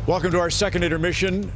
Welcome to our second intermission.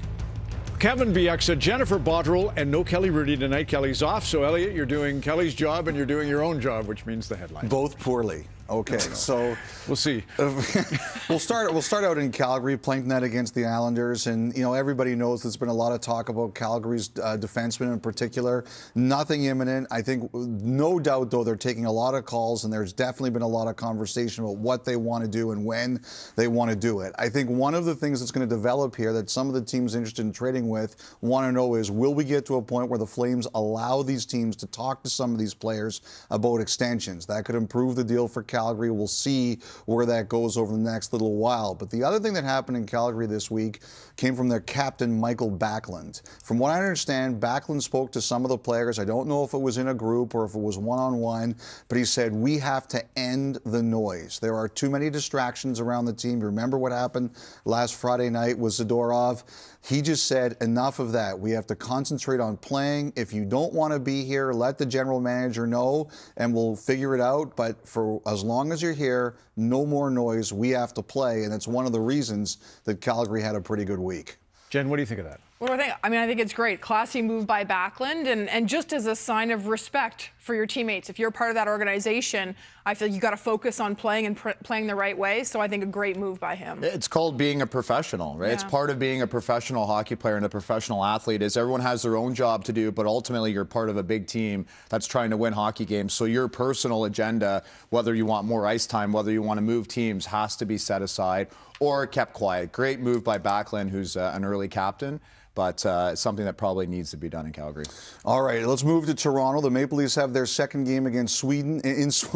Kevin Bieksa, Jennifer Botterill, and no Kelly Rudy tonight. Kelly's off, so Elliotte, you're doing Kelly's job and you're doing your own job, which means the headline. Both poorly. Okay, so we'll see. We'll start out in Calgary, playing tonight against the Islanders, and everybody knows there's been a lot of talk about Calgary's defensemen in particular. Nothing imminent. I think, no doubt though, they're taking a lot of calls, and there's definitely been a lot of conversation about what they want to do and when they want to do it. I think one of the things that's going to develop here that some of the teams interested in trading with want to know is, will we get to a point where the Flames allow these teams to talk to some of these players about extensions? That could improve the deal for Calgary. We'll see where that goes over the next little while. But the other thing that happened in Calgary this week came from their captain, Mikael Backlund. From what I understand, Backlund spoke to some of the players. I don't know if it was in a group or if it was one-on-one, but he said, we have to end the noise. There are too many distractions around the team. You remember what happened last Friday night with Zadorov? He just said, enough of that. We have to concentrate on playing. If you don't want to be here, let the general manager know and we'll figure it out. But for as long as you're here, no more noise. We have to play. And it's one of the reasons that Calgary had a pretty good week. Jen, what do you think of that? What do I think? I mean, I think it's great. Classy move by Backlund, and just as a sign of respect for your teammates. If you're part of that organization, I feel you got to focus on playing and playing the right way. So I think a great move by him. It's called being a professional, right? Yeah. It's part of being a professional hockey player and a professional athlete is everyone has their own job to do, but ultimately you're part of a big team that's trying to win hockey games. So your personal agenda, whether you want more ice time, whether you want to move teams, has to be set aside or kept quiet. Great move by Backlund, who's an early captain, but something that probably needs to be done in Calgary. All right, let's move to Toronto. The Maple Leafs have their second game against Sweden,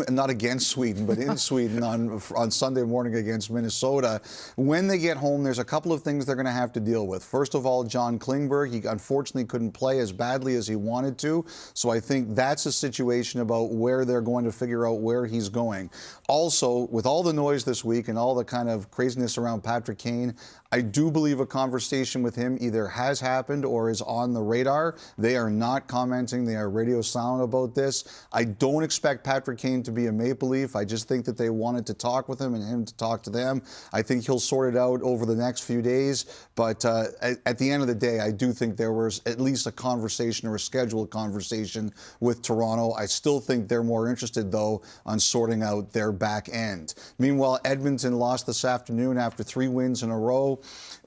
not against Sweden, but in Sweden on Sunday morning against Minnesota. When they get home, there's a couple of things they're going to have to deal with. First of all, John Klingberg, he unfortunately couldn't play as badly as he wanted to, so I think that's a situation about where they're going to figure out where he's going. Also, with all the noise this week and all the kind of craziness around Patrick Kane, I do believe a conversation with him either has happened or is on the radar. They are not commenting. They are radio silent about this. I don't expect Patrick Kane to be a Maple Leaf. I just think that they wanted to talk with him and him to talk to them. I think he'll sort it out over the next few days. But at the end of the day, I do think there was at least a conversation or a scheduled conversation with Toronto. I still think they're more interested, though, on sorting out their back end. Meanwhile, Edmonton lost this afternoon after 3 wins in a row.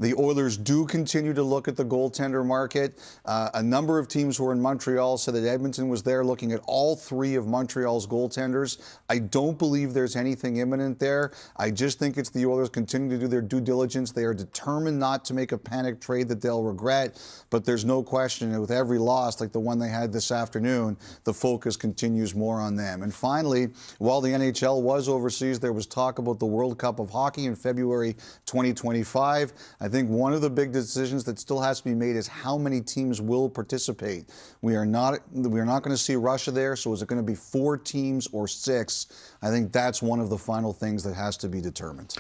The Oilers do continue to look at the goaltender market. A number of teams who are in Montreal said that Edmonton was there looking at all 3 of Montreal's goaltenders. I don't believe there's anything imminent there. I just think it's the Oilers continuing to do their due diligence. They are determined not to make a panic trade that they'll regret, but there's no question that with every loss like the one they had this afternoon, the focus continues more on them. And finally, while the NHL was overseas, there was talk about the World Cup of Hockey in February 2025. I think one of the big decisions that still has to be made is how many teams will participate. We are not going to see Russia there, so is it going to be 4 teams or 6? I think that's one of the final things that has to be determined.